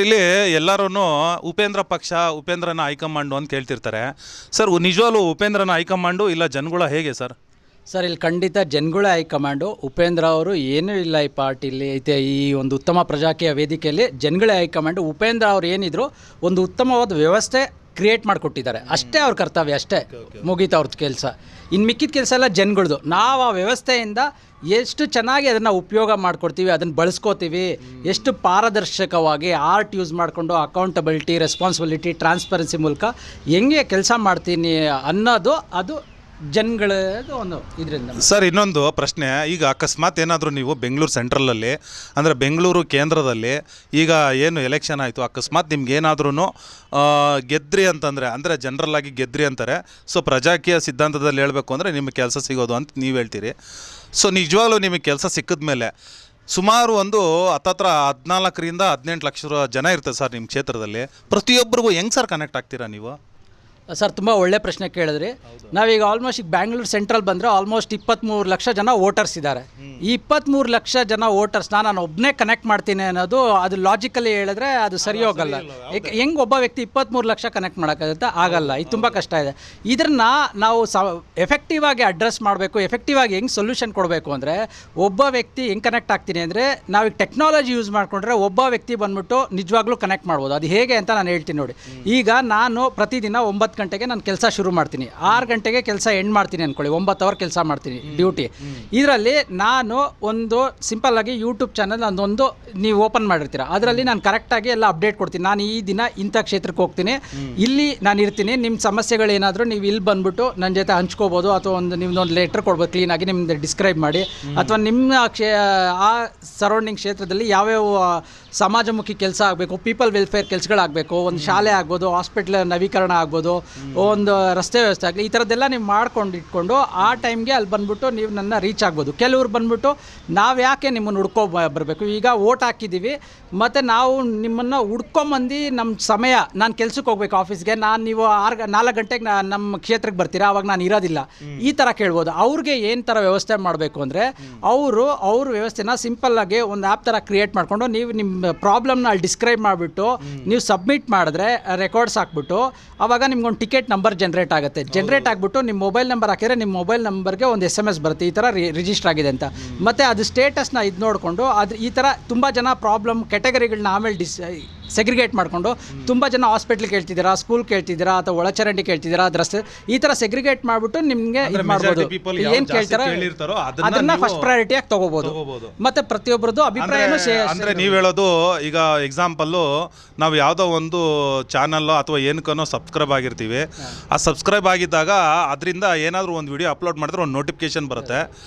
ಇಲ್ಲಿ ಎಲ್ಲರೂ ಉಪೇಂದ್ರ ಪಕ್ಷ ಉಪೇಂದ್ರನ ಹೈಕಮಾಂಡು ಅಂತ ಕೇಳ್ತಿರ್ತಾರೆ ಸರ್. ನಿಜವಾಗ್ಲೂ ಉಪೇಂದ್ರನ ಹೈಕಮಾಂಡು ಇಲ್ಲ ಜನಗಳ ಹೇಗೆ ಸರ್? ಸರ್, ಇಲ್ಲಿ ಖಂಡಿತ ಜನಗಳೇ ಹೈಕಮಾಂಡು. ಉಪೇಂದ್ರ ಅವರು ಏನೂ ಇಲ್ಲ ಈ ಪಾರ್ಟಿಲಿ ಐತೆ. ಈ ಒಂದು ಉತ್ತಮ ಪ್ರಜಾಕೀಯ ವೇದಿಕೆಯಲ್ಲಿ ಜನಗಳೇ ಹೈಕಮಾಂಡು. ಉಪೇಂದ್ರ ಅವ್ರು ಏನಿದ್ರು ಒಂದು ಉತ್ತಮವಾದ ವ್ಯವಸ್ಥೆ ಕ್ರಿಯೇಟ್ ಮಾಡಿಕೊಟ್ಟಿದ್ದಾರೆ. ಅಷ್ಟೇ ಅವ್ರ ಕರ್ತವ್ಯ, ಅಷ್ಟೇ ಮುಗೀತು ಅವ್ರದ್ದು ಕೆಲಸ. ಇನ್ನು ಮಿಕ್ಕಿದ ಕೆಲಸ ಎಲ್ಲ ಜನಗಳದು. ನಾವು ಆ ವ್ಯವಸ್ಥೆಯಿಂದ ಎಷ್ಟು ಚೆನ್ನಾಗಿ ಅದನ್ನು ಉಪಯೋಗ ಮಾಡ್ಕೊಡ್ತೀವಿ, ಅದನ್ನು ಬಳಸ್ಕೋತೀವಿ, ಎಷ್ಟು ಪಾರದರ್ಶಕವಾಗಿ ಆರ್ಟ್ ಯೂಸ್ ಮಾಡಿಕೊಂಡು ಅಕೌಂಟಬಿಲಿಟಿ, ರೆಸ್ಪಾನ್ಸಿಬಿಲಿಟಿ, ಟ್ರಾನ್ಸ್ಪರೆನ್ಸಿ ಮೂಲಕ ಹೆಂಗೆ ಕೆಲಸ ಮಾಡ್ತೀನಿ ಅನ್ನೋದು ಅದು ಜನಗಳದು ಒಂದು ಇದರಿಂದ. ಸರ್, ಇನ್ನೊಂದು ಪ್ರಶ್ನೆ. ಈಗ ಅಕಸ್ಮಾತ್ ಏನಾದರೂ ನೀವು ಬೆಂಗಳೂರು ಸೆಂಟ್ರಲಲ್ಲಿ ಅಂದರೆ ಬೆಂಗಳೂರು ಕೇಂದ್ರದಲ್ಲಿ ಈಗ ಏನು ಎಲೆಕ್ಷನ್ ಆಯಿತು, ಅಕಸ್ಮಾತ್ ನಿಮ್ಗೆ ಏನಾದ್ರೂ ಗೆದ್ರಿ ಅಂತಂದರೆ, ಅಂದರೆ ಜನರಲ್ಲಾಗಿ ಗೆದ್ರಿ ಅಂತಾರೆ. ಸೊ ಪ್ರಜಾಕೀಯ ಸಿದ್ಧಾಂತದಲ್ಲಿ ಹೇಳಬೇಕು ಅಂದರೆ ನಿಮಗೆ ಕೆಲಸ ಸಿಗೋದು ಅಂತ ನೀವು ಹೇಳ್ತೀರಿ. ಸೊ ನಿಜವಾಗ್ಲೂ ನಿಮಗೆ ಕೆಲಸ ಸಿಕ್ಕಿದ ಮೇಲೆ ಸುಮಾರು ಒಂದು ಹತ್ತತ್ರ 14 ರಿಂದ 18 ಲಕ್ಷ ಜನ ಇರ್ತದೆ ಸರ್ ನಿಮ್ಮ ಕ್ಷೇತ್ರದಲ್ಲಿ. ಪ್ರತಿಯೊಬ್ಬರಿಗೂ ಹೆಂಗೆ ಸರ್ ಕನೆಕ್ಟ್ ಆಗ್ತೀರಾ ನೀವು? ಸರ್, ತುಂಬ ಒಳ್ಳೆ ಪ್ರಶ್ನೆ ಕೇಳಿದ್ರಿ. ನಾವೀಗ ಆಲ್ಮೋಸ್ಟ್ ಈಗ ಬ್ಯಾಂಗ್ಳೂರು ಸೆಂಟ್ರಲ್ ಬಂದರೆ ಆಲ್ಮೋಸ್ಟ್ 23 ಲಕ್ಷ ಜನ ವೋಟರ್ಸ್ ಇದ್ದಾರೆ. ಈ 23 ಲಕ್ಷ ಜನ ವೋಟರ್ಸ್ನ ನಾನು ಒಬ್ಬನೇ ಕನೆಕ್ಟ್ ಮಾಡ್ತೀನಿ ಅನ್ನೋದು ಅದು ಲಾಜಿಕಲಿ ಹೇಳಿದ್ರೆ ಅದು ಸರಿ ಹೋಗಲ್ಲ. ಹೆಂಗೆ ಒಬ್ಬ ವ್ಯಕ್ತಿ 23 ಲಕ್ಷ ಕನೆಕ್ಟ್ ಮಾಡೋಕ್ಕಾಗುತ್ತೆ? ಆಗಲ್ಲ. ಇದು ತುಂಬ ಕಷ್ಟ ಇದೆ. ಇದನ್ನು ನಾವು ಎಫೆಕ್ಟಿವ್ ಆಗಿ ಅಡ್ರೆಸ್ ಮಾಡಬೇಕು. ಎಫೆಕ್ಟಿವ್ ಆಗಿ ಹೆಂಗೆ ಸೊಲ್ಯೂಷನ್ ಕೊಡಬೇಕು ಅಂದರೆ, ಒಬ್ಬ ವ್ಯಕ್ತಿ ಹೆಂಗೆ ಕನೆಕ್ಟ್ ಆಗ್ತೀನಿ ಅಂದರೆ, ನಾವೀಗ ಟೆಕ್ನಾಲಜಿ ಯೂಸ್ ಮಾಡಿಕೊಂಡ್ರೆ ಒಬ್ಬ ವ್ಯಕ್ತಿ ಬಂದ್ಬಿಟ್ಟು ನಿಜವಾಗ್ಲೂ ಕನೆಕ್ಟ್ ಮಾಡ್ಬೋದು. ಅದು ಹೇಗೆ ಅಂತ ನಾನು ಹೇಳ್ತೀನಿ ನೋಡಿ. ಈಗ ನಾನು ಪ್ರತಿದಿನ 9 ಗಂಟೆಗೆ ನಾನು ಕೆಲಸ ಶುರು ಮಾಡ್ತೀನಿ, 6 ಗಂಟೆಗೆ ಕೆಲಸ ಎಂಡ್ ಮಾಡ್ತೀನಿ ಅಂದ್ಕೊಳ್ಳಿ, 9 ಅವರ್ ಕೆಲಸ ಮಾಡ್ತೀನಿ ಡ್ಯೂಟಿ. ಇದರಲ್ಲಿ ನಾನು ಒಂದು ಸಿಂಪಲ್ ಆಗಿ ಯೂಟ್ಯೂಬ್ ಚಾನಲ್ ಅದೊಂದು ನೀವು ಓಪನ್ ಮಾಡಿರ್ತೀರ, ಅದರಲ್ಲಿ ನಾನು ಕರೆಕ್ಟಾಗಿ ಎಲ್ಲ ಅಪ್ಡೇಟ್ ಕೊಡ್ತೀನಿ. ನಾನು ಈ ದಿನ ಇಂಥ ಕ್ಷೇತ್ರಕ್ಕೆ ಹೋಗ್ತೀನಿ, ಇಲ್ಲಿ ನಾನು ಇರ್ತೀನಿ, ನಿಮ್ಮ ಸಮಸ್ಯೆಗಳೇನಾದರೂ ನೀವು ಇಲ್ಲಿ ಬಂದ್ಬಿಟ್ಟು ನನ್ನ ಜೊತೆ ಹಂಚ್ಕೋಬೋದು, ಅಥವಾ ನಿಮ್ದೊಂದು ಲೆಟ್ರ್ ಕೊಡ್ಬೋದು ಕ್ಲೀನಾಗಿ ನಿಮ್ದು ಡಿಸ್ಕ್ರೈಬ್ ಮಾಡಿ, ಅಥವಾ ನಿಮ್ಮ ಆ ಸರೌಂಡಿಂಗ್ ಕ್ಷೇತ್ರದಲ್ಲಿ ಯಾವ್ಯಾವ ಸಮಾಜಮುಖಿ ಕೆಲಸ ಆಗಬೇಕು, ಪೀಪಲ್ ವೆಲ್ಫೇರ್ ಕೆಲಸಗಳಾಗಬೇಕು, ಒಂದು ಶಾಲೆ ಆಗ್ಬೋದು, ಹಾಸ್ಪಿಟ್ಲ್ ನವೀಕರಣ ಆಗ್ಬೋದು, ಒಂದು ರಸ್ತೆ ವ್ಯವಸ್ಥೆ ಆಗಲಿ, ಈ ಥರದ್ದೆಲ್ಲ ನೀವು ಮಾಡ್ಕೊಂಡು ಇಟ್ಕೊಂಡು ಆ ಟೈಮ್ಗೆ ಅಲ್ಲಿ ಬಂದ್ಬಿಟ್ಟು ನೀವು ನನ್ನ ರೀಚ್ ಆಗ್ಬೋದು. ಕೆಲವ್ರು ಬಂದ್ಬಿಟ್ಟು ನಾವು ಯಾಕೆ ನಿಮ್ಮನ್ನು ಬರಬೇಕು, ಈಗ ಓಟ್ ಹಾಕಿದ್ದೀವಿ ಮತ್ತು ನಾವು ನಿಮ್ಮನ್ನು ಹುಡ್ಕೊಂಬಂದು ನಮ್ಮ ಸಮಯ, ನಾನು ಕೆಲ್ಸಕ್ಕೆ ಹೋಗ್ಬೇಕು ಆಫೀಸ್ಗೆ, ನೀವು 4 ಗಂಟೆಗೆ ನಮ್ಮ ಕ್ಷೇತ್ರಕ್ಕೆ ಬರ್ತೀರಾ, ಅವಾಗ ನಾನು ಇರೋದಿಲ್ಲ, ಈ ಥರ ಕೇಳ್ಬೋದು. ಅವ್ರಿಗೆ ಏನು ಥರ ವ್ಯವಸ್ಥೆ ಮಾಡಬೇಕು ಅಂದರೆ, ಅವ್ರ ವ್ಯವಸ್ಥೆನ ಸಿಂಪಲ್ಲಾಗಿ ಒಂದು ಆ್ಯಪ್ ಥರ ಕ್ರಿಯೇಟ್ ಮಾಡಿಕೊಂಡು ನೀವು ನಿಮ್ಮ ಪ್ರಾಬ್ಲಮ್ನ ಅಲ್ಲಿ ಡಿಸ್ಕ್ರೈಬ್ ಮಾಡಿಬಿಟ್ಟು ನೀವು ಸಬ್ಮಿಟ್ ಮಾಡಿದ್ರೆ ರೆಕಾರ್ಡ್ಸ್ ಹಾಕ್ಬಿಟ್ಟು ಆವಾಗ ನಿಮ್ಗೊಂದು ಟಿಕೆಟ್ ನಂಬರ್ ಜನ್ರೇಟ್ ಆಗುತ್ತೆ. ಜನ್ರೇಟ್ ಆಗಿಬಿಟ್ಟು ನಿಮ್ಮ ಮೊಬೈಲ್ ನಂಬರ್ ಹಾಕಿದರೆ ನಿಮ್ಮ ಮೊಬೈಲ್ ನಂಬರ್ಗೆ ಒಂದು SMS ಬರುತ್ತೆ, ಈ ಥರ ರಿಜಿಸ್ಟರ್ ಆಗಿದೆ ಅಂತ. ಮತ್ತು ಅದು ಸ್ಟೇಟಸ್ನ ಇದು ನೋಡಿಕೊಂಡು ಅದು ಈ ಥರ ತುಂಬ ಜನ ಪ್ರಾಬ್ಲಮ್ ಕ್ಯಾಟಗರಿಗಳನ್ನ ಆಮೇಲೆ ಸೆಗ್ರಿಗೇಟ್ ಮಾಡಿಕೊಂಡು ತುಂಬ ಜನ ಹಾಸ್ಪಿಟ್ಲ್ ಕೇಳ್ತಿದ್ದೀರಾ, ಸ್ಕೂಲ್ ಕೇಳ್ತಿದ್ದೀರಾ, ಅಥವಾ ಒಳಚರಂಡಿ ಕೇಳ್ತಿದ್ದೀರಾ, ಅದು ರಸ್ತೆ, ಈ ಥರ ಸೆಗ್ರಿಗೇಟ್ ಮಾಡಿಬಿಟ್ಟು ನಿಮಗೆ ಇದು ಮಾಡ್ಬೋದು. ಏನು ಕೇಳ್ತಾರೋ ಅದನ್ನು ಫಸ್ಟ್ ಪ್ರಯಾರಿಟಿಯಾಗಿ ತೊಗೋಬೋದು. ಮತ್ತು ಪ್ರತಿಯೊಬ್ಬರದ್ದು ಅಭಿಪ್ರಾಯನೂ ಅಂದರೆ ನೀವು ಹೇಳೋದು, ಈಗ ಎಕ್ಸಾಂಪಲ್ಲು ನಾವು ಯಾವುದೋ ಒಂದು ಚಾನಲ್ಲೋ ಅಥವಾ ಏನಕ್ಕೋ ಸಬ್ಸ್ಕ್ರೈಬ್ ಆಗಿರ್ತೀವಿ, ಆ ಸಬ್ಸ್ಕ್ರೈಬ್ ಆಗಿದ್ದಾಗ ಅದರಿಂದ ಏನಾದರೂ ಒಂದು ವಿಡಿಯೋ ಅಪ್ಲೋಡ್ ಮಾಡಿದ್ರೆ ಒಂದು ನೋಟಿಫಿಕೇಶನ್ ಬರುತ್ತೆ.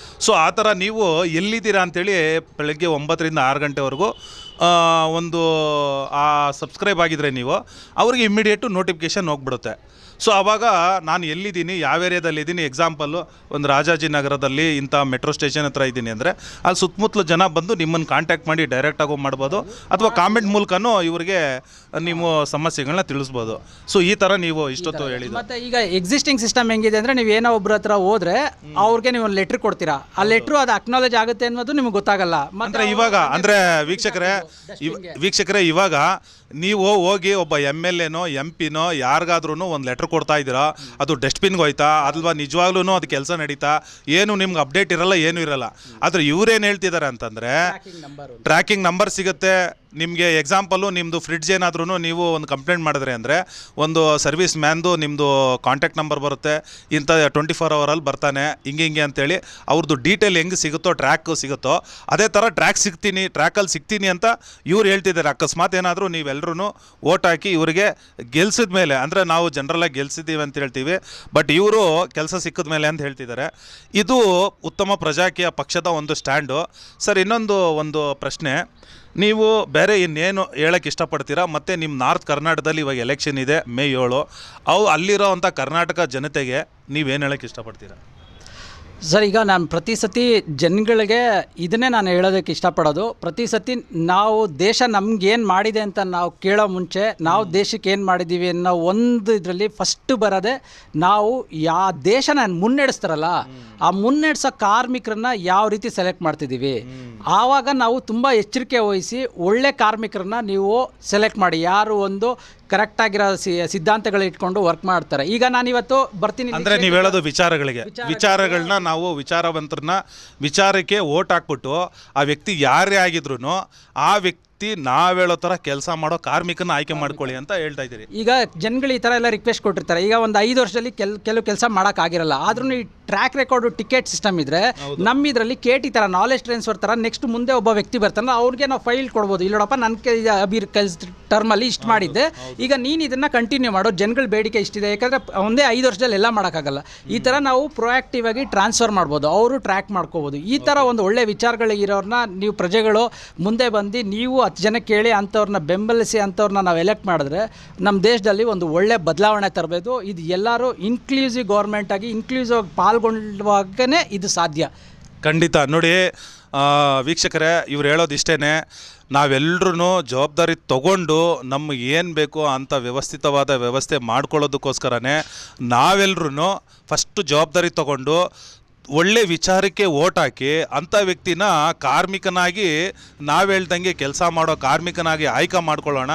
ಸೊ ಆ ಥರ ನೀವು ಎಲ್ಲಿದ್ದೀರಾ ಅಂಥೇಳಿ ಬೆಳಗ್ಗೆ 9 ರಿಂದ 6 ಗಂಟೆವರೆಗೂ ಒಂದು ಆ ಸಬ್ಸ್ಕ್ರೈಬ್ ಆಗಿದ್ರೆ ನೀವು ಅವ್ರಿಗೆ ಇಮ್ಮಿಡಿಯೇಟು ನೋಟಿಫಿಕೇಷನ್ ಹೋಗ್ಬಿಡುತ್ತೆ. ಸೊ ಆವಾಗ ನಾನು ಎಲ್ಲಿದ್ದೀನಿ, ಯಾವ ಏರಿಯಾದಲ್ಲಿದ್ದೀನಿ, ಎಕ್ಸಾಂಪಲ್ಲು ಒಂದು ರಾಜಾಜಿನಗರದಲ್ಲಿ ಇಂಥ ಮೆಟ್ರೋ ಸ್ಟೇಷನ್ ಹತ್ರ ಇದ್ದೀನಿ ಅಂದರೆ ಅಲ್ಲಿ ಸುತ್ತಮುತ್ತಲು ಜನ ಬಂದು ನಿಮ್ಮನ್ನು ಕಾಂಟ್ಯಾಕ್ಟ್ ಮಾಡಿ ಡೈರೆಕ್ಟಾಗಿ ಮಾಡ್ಬೋದು, ಅಥವಾ ಕಾಮೆಂಟ್ ಮೂಲಕನೂ ಇವರಿಗೆ ನೀವು ಸಮಸ್ಯೆಗಳನ್ನ ತಿಳಿಸ್ಬೋದು. ಸೊ ಈ ಥರ ನೀವು ಇಷ್ಟೊತ್ತು ಹೇಳಿದ್ದು. ಮತ್ತು ಈಗ ಎಕ್ಸಿಸ್ಟಿಂಗ್ ಸಿಸ್ಟಮ್ ಹೆಂಗಿದೆ ಅಂದರೆ, ನೀವು ಏನೋ ಒಬ್ಬರ ಹತ್ರ ಹೋದರೆ ಅವ್ರಿಗೆ ನೀವು ಒಂದು ಲೆಟ್ರ್ ಕೊಡ್ತೀರಾ, ಆ ಲೆಟ್ರು ಅದು ಅಕ್ನಾಲೇಜ್ ಆಗುತ್ತೆ ಅನ್ನೋದು ನಿಮ್ಗೆ ಗೊತ್ತಾಗಲ್ಲ. ಅಂದರೆ ಇವಾಗ ಅಂದರೆ ವೀಕ್ಷಕರೇ ಇವಾಗ ನೀವು ಹೋಗಿ ಒಬ್ಬ MLA ನೋ MP ನೋ ಯಾರಿಗಾದ್ರೂ ಒಂದು ಲೆಟ್ರ್ ಕೊಡ್ತಾ ಇದ್ದೀರಾ, ಅದು ಡಸ್ಟ್ಬಿನ್ಗೆ ಹೋಯ್ತಾ ಅಲ್ವಾ, ನಿಜವಾಗ್ಲೂ ಅದು ಕೆಲಸ ನಡೀತಾ, ಏನು ನಿಮ್ಗೆ ಅಪ್ಡೇಟ್ ಇರಲ್ಲ, ಏನೂ ಇರಲ್ಲ. ಆದರೆ ಇವ್ರೇನು ಹೇಳ್ತಿದ್ದಾರೆ ಅಂತಂದರೆ, ಟ್ರ್ಯಾಕಿಂಗ್ ನಂಬರ್ ಸಿಗುತ್ತೆ ನಿಮಗೆ. ಎಕ್ಸಾಂಪಲ್ಲು ನಿಮ್ಮದು ಫ್ರಿಡ್ಜ್ ಏನಾದ್ರೂ ನೀವು ಒಂದು ಕಂಪ್ಲೇಂಟ್ ಮಾಡಿದ್ರೆ ಅಂದರೆ ಒಂದು ಸರ್ವಿಸ್ ಮ್ಯಾನ್ದು ನಿಮ್ಮದು ಕಾಂಟ್ಯಾಕ್ಟ್ ನಂಬರ್ ಬರುತ್ತೆ, ಇಂಥ 24 ಅವರಲ್ಲಿ ಬರ್ತಾನೆ, ಹಿಂಗೆ ಅಂತೇಳಿ ಅವ್ರದ್ದು ಡೀಟೇಲ್ ಹೆಂಗೆ ಸಿಗುತ್ತೋ, ಟ್ರ್ಯಾಕ್ ಸಿಗುತ್ತೋ ಅದೇ ಥರ ಟ್ರ್ಯಾಕಲ್ಲಿ ಸಿಗ್ತೀನಿ ಅಂತ ಇವ್ರು ಹೇಳ್ತಿದ್ದಾರೆ. ಅಕಸ್ಮಾತ್ ಏನಾದರೂ ನೀವೆಲ್ಲರೂ ಓಟ್ ಹಾಕಿ ಇವರಿಗೆ ಗೆಲ್ಸಿದ ಮೇಲೆ, ಅಂದರೆ ನಾವು ಜನರಲಾಗಿ ಗೆಲ್ಸಿದ್ದೀವಿ ಅಂತ ಹೇಳ್ತೀವಿ, ಬಟ್ ಇವರು ಕೆಲಸ ಸಿಕ್ಕಿದ ಮೇಲೆ ಅಂತ ಹೇಳ್ತಿದ್ದಾರೆ. ಇದು ಉತ್ತಮ ಪ್ರಜಾಕೀಯ ಪಕ್ಷದ ಒಂದು ಸ್ಟ್ಯಾಂಡು. ಸರ್, ಒಂದು ಪ್ರಶ್ನೆ, ನೀವು ಬೇರೆ ಇನ್ನೇನು ಹೇಳೋಕ್ಕೆ ಇಷ್ಟಪಡ್ತೀರಾ? ಮತ್ತು ನಿಮ್ಮ ನಾರ್ತ್ ಕರ್ನಾಟಕದಲ್ಲಿ ಇವಾಗ ಎಲೆಕ್ಷನ್ ಇದೆ May 7, ಅಲ್ಲಿರೋ ಅಂಥ ಕರ್ನಾಟಕ ಜನತೆಗೆ ನೀವೇನು ಹೇಳೋಕ್ಕೆ ಇಷ್ಟಪಡ್ತೀರಾ? ಸರ್, ಈಗ ನಾನು ಪ್ರತಿ ಸತಿ ಜನಗಳಿಗೆ ಇದನ್ನೇ ನಾನು ಹೇಳೋದಕ್ಕೆ ಇಷ್ಟಪಡೋದು, ಪ್ರತಿ ಸತಿ ನಾವು ದೇಶ ನಮ್ಗೇನು ಮಾಡಿದೆ ಅಂತ ನಾವು ಕೇಳೋ ಮುಂಚೆ ನಾವು ದೇಶಕ್ಕೆ ಏನು ಮಾಡಿದ್ದೀವಿ ಅನ್ನೋ ಒಂದು ಇದರಲ್ಲಿ ಫಸ್ಟ್ ಬರೋದೆ ನಾವು ದೇಶನ ಮುನ್ನಡೆಸ್ತಾರಲ್ಲ ಆ ಮುನ್ನಡೆಸೋ ಕಾರ್ಮಿಕರನ್ನ ಯಾವ ರೀತಿ ಸೆಲೆಕ್ಟ್ ಮಾಡ್ತಿದ್ದೀವಿ. ಆವಾಗ ನಾವು ತುಂಬ ಎಚ್ಚರಿಕೆ ವಹಿಸಿ ಒಳ್ಳೆ ಕಾರ್ಮಿಕರನ್ನ ನೀವು ಸೆಲೆಕ್ಟ್ ಮಾಡಿ, ಯಾರು ಒಂದು ಕರೆಕ್ಟಾಗಿರೋ ಸಿದ್ಧಾಂತಗಳು ಇಟ್ಕೊಂಡು ವರ್ಕ್ ಮಾಡ್ತಾರೆ. ಈಗ ನಾನಿವತ್ತು ಬರ್ತೀನಿ ಅಂದರೆ ನೀವು ಹೇಳೋದು ವಿಚಾರಗಳನ್ನ ನಾವು ವಿಚಾರವಂತರನ್ನ ವಿಚಾರಕ್ಕೆ ಓಟ್ ಹಾಕ್ಬಿಟ್ಟು ಆ ವ್ಯಕ್ತಿ ಯಾರೇ ಆಗಿದ್ರು ಆ ವ್ಯಕ್ತಿ ನಾವು ಹೇಳೋ ಥರ ಕೆಲಸ ಮಾಡೋ ಕಾರ್ಮಿಕನ ಆಯ್ಕೆ ಮಾಡ್ಕೊಳ್ಳಿ ಅಂತ ಹೇಳ್ತಾ ಇದ್ದೀರಿ. ಈಗ ಜನಗಳು ಈ ಥರ ಎಲ್ಲ ರಿಕ್ವೆಸ್ಟ್ ಕೊಟ್ಟಿರ್ತಾರೆ. ಈಗ ಒಂದು 5 ವರ್ಷದಲ್ಲಿ ಕೆಲವು ಕೆಲಸ ಮಾಡೋಕ್ಕಾಗಿರಲ್ಲ, ಆದ್ರೂ ಈ ಟ್ರ್ಯಾಕ್ ರೆಕಾರ್ಡು ಟಿಕೆಟ್ ಸಿಸ್ಟಮ್ ಇದ್ದರೆ ನಮ್ಮ ಇದರಲ್ಲಿ KT ಥರ ನಾಲೆಜ್ ಟ್ರಾನ್ಸ್ಫರ್ ಥರ ನೆಕ್ಸ್ಟ್ ಮುಂದೆ ಒಬ್ಬ ವ್ಯಕ್ತಿ ಬರ್ತಾನೆ, ಅವ್ರಿಗೆ ನಾವು ಫೈಲ್ ಕೊಡ್ಬೋದು. ಇಲ್ಲೋಡಪ್ಪ ನನ್ನ ಟರ್ಮಲ್ಲಿ ಇಷ್ಟು ಮಾಡಿದ್ದೆ, ಈಗ ನೀನು ಇದನ್ನು ಕಂಟಿನ್ಯೂ ಮಾಡೋ, ಜನಗಳ ಬೇಡಿಕೆ ಇಷ್ಟಿದೆ. ಯಾಕಂದರೆ ಒಂದೇ 5 ವರ್ಷದಲ್ಲಿ ಎಲ್ಲ ಮಾಡೋಕ್ಕಾಗಲ್ಲ. ಈ ಥರ ನಾವು ಪ್ರೊಯಾಕ್ಟಿವ್ ಆಗಿ ಟ್ರಾನ್ಸ್ಫರ್ ಮಾಡ್ಬೋದು, ಅವರು ಟ್ರ್ಯಾಕ್ ಮಾಡ್ಕೋಬೋದು. ಈ ಥರ ಒಂದು ಒಳ್ಳೆ ವಿಚಾರಗಳಿರೋರನ್ನ ನೀವು ಪ್ರಜೆಗಳು ಮುಂದೆ ಬಂದು ನೀವು 10 ಜನ ಕೇಳಿ ಅಂಥವ್ರನ್ನ ಬೆಂಬಲಿಸಿ ಅಂಥವ್ರನ್ನ ನಾವು ಎಲೆಕ್ಟ್ ಮಾಡಿದ್ರೆ ನಮ್ಮ ದೇಶದಲ್ಲಿ ಒಂದು ಒಳ್ಳೆ ಬದಲಾವಣೆ ತರಬೇಕು. ಇದು ಎಲ್ಲರೂ ಇನ್ಕ್ಲೂಸಿವ್ ಗೌರ್ಮೆಂಟ್ ಆಗಿ ಇನ್ಕ್ಲೂಸಿವ್ ಪಾಲ್ಗೊಳ್ಳುವಾಗನೇ ಇದು ಸಾಧ್ಯ. ಖಂಡಿತ. ನೋಡಿ ವೀಕ್ಷಕರೇ, ಇವ್ರು ಹೇಳೋದು ಇಷ್ಟೇ, ನಾವೆಲ್ಲರೂ ಜವಾಬ್ದಾರಿ ತಗೊಂಡು ನಮಗೆ ಏನು ಬೇಕೋ ಅಂಥ ವ್ಯವಸ್ಥಿತವಾದ ವ್ಯವಸ್ಥೆ ಮಾಡ್ಕೊಳ್ಳೋದಕ್ಕೋಸ್ಕರನೇ ನಾವೆಲ್ಲರೂ ಫಸ್ಟು ಜವಾಬ್ದಾರಿ ತಗೊಂಡು ಒಳ್ಳೆ ವಿಚಾರಕ್ಕೆ ಓಟ್ ಹಾಕಿ ಅಂಥ ವ್ಯಕ್ತಿನ ಕಾರ್ಮಿಕನಾಗಿ ನಾವು ಹೇಳ್ದಂಗೆ ಕೆಲಸ ಮಾಡೋ ಕಾರ್ಮಿಕನಾಗಿ ಆಯ್ಕೆ ಮಾಡ್ಕೊಳ್ಳೋಣ.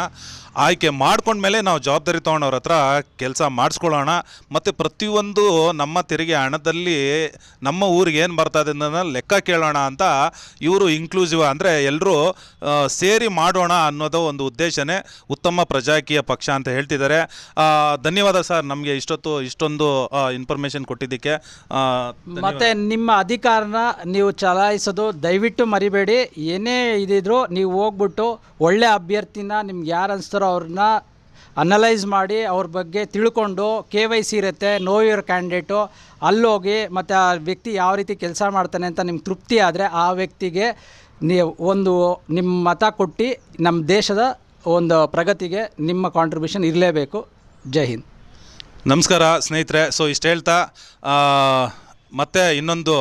ಆಯ್ಕೆ ಮಾಡ್ಕೊಂಡ್ಮೇಲೆ ನಾವು ಜವಾಬ್ದಾರಿ ತೊಗೊಂಡವ್ರ ಹತ್ರ ಕೆಲಸ ಮಾಡಿಸ್ಕೊಳ್ಳೋಣ. ಮತ್ತು ಪ್ರತಿಯೊಂದು ನಮ್ಮ ತೆರಿಗೆ ಹಣದಲ್ಲಿ ನಮ್ಮ ಊರಿಗೆ ಏನು ಬರ್ತದೆ ಅನ್ನೋದನ್ನ ಲೆಕ್ಕ ಕೇಳೋಣ ಅಂತ ಇವರು ಇನ್ಕ್ಲೂಸಿವ್ ಅಂದರೆ ಎಲ್ಲರೂ ಸೇರಿ ಮಾಡೋಣ ಅನ್ನೋದು ಒಂದು ಉದ್ದೇಶನೇ ಉತ್ತಮ ಪ್ರಜಾಕೀಯ ಪಕ್ಷ ಅಂತ ಹೇಳ್ತಿದ್ದಾರೆ. ಧನ್ಯವಾದ ಸರ್, ನಮಗೆ ಇಷ್ಟೊಂದು ಇನ್ಫಾರ್ಮೇಷನ್ ಕೊಟ್ಟಿದ್ದಕ್ಕೆ. ಮತ್ತು ನಿಮ್ಮ ಅಧಿಕಾರನ ನೀವು ಚಲಾಯಿಸೋದು ದಯವಿಟ್ಟು ಮರಿಬೇಡಿ. ಏನೇ ಇದಿದ್ರು ನೀವು ಹೋಗ್ಬಿಟ್ಟು ಒಳ್ಳೆ ಅಭ್ಯರ್ಥಿನ ನಿಮ್ಗೆ ಯಾರು ಅನಿಸ್ತಾರೋ ಅವ್ರನ್ನ ಅನಲೈಸ್ ಮಾಡಿ ಅವ್ರ ಬಗ್ಗೆ ತಿಳ್ಕೊಂಡು KYC ಇರುತ್ತೆ, ನೋ ಯುವರ್ ಕ್ಯಾಂಡಿಡೇಟು, ಅಲ್ಲೋಗಿ ಮತ್ತು ಆ ವ್ಯಕ್ತಿ ಯಾವ ರೀತಿ ಕೆಲಸ ಮಾಡ್ತಾನೆ ಅಂತ ನಿಮ್ಗೆ ತೃಪ್ತಿ ಆದರೆ ಆ ವ್ಯಕ್ತಿಗೆ ನೀವು ನಿಮ್ಮ ಮತ ಕೊಟ್ಟು ನಮ್ಮ ದೇಶದ ಒಂದು ಪ್ರಗತಿಗೆ ನಿಮ್ಮ ಕಾಂಟ್ರಿಬ್ಯೂಷನ್ ಇರಲೇಬೇಕು. ಜೈ ಹಿಂದ್. ನಮಸ್ಕಾರ ಸ್ನೇಹಿತರೆ. ಸೊ ಇಷ್ಟು ಹೇಳ್ತಾ ಮತ್ತೆ ಇನ್ನೊಂದು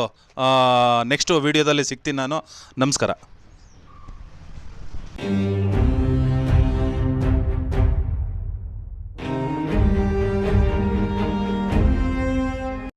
ನೆಕ್ಸ್ಟ್ ವಿಡಿಯೋದಲ್ಲಿ ಸಿಗ್ತೀನಿ ನಾನು. ನಮಸ್ಕಾರ.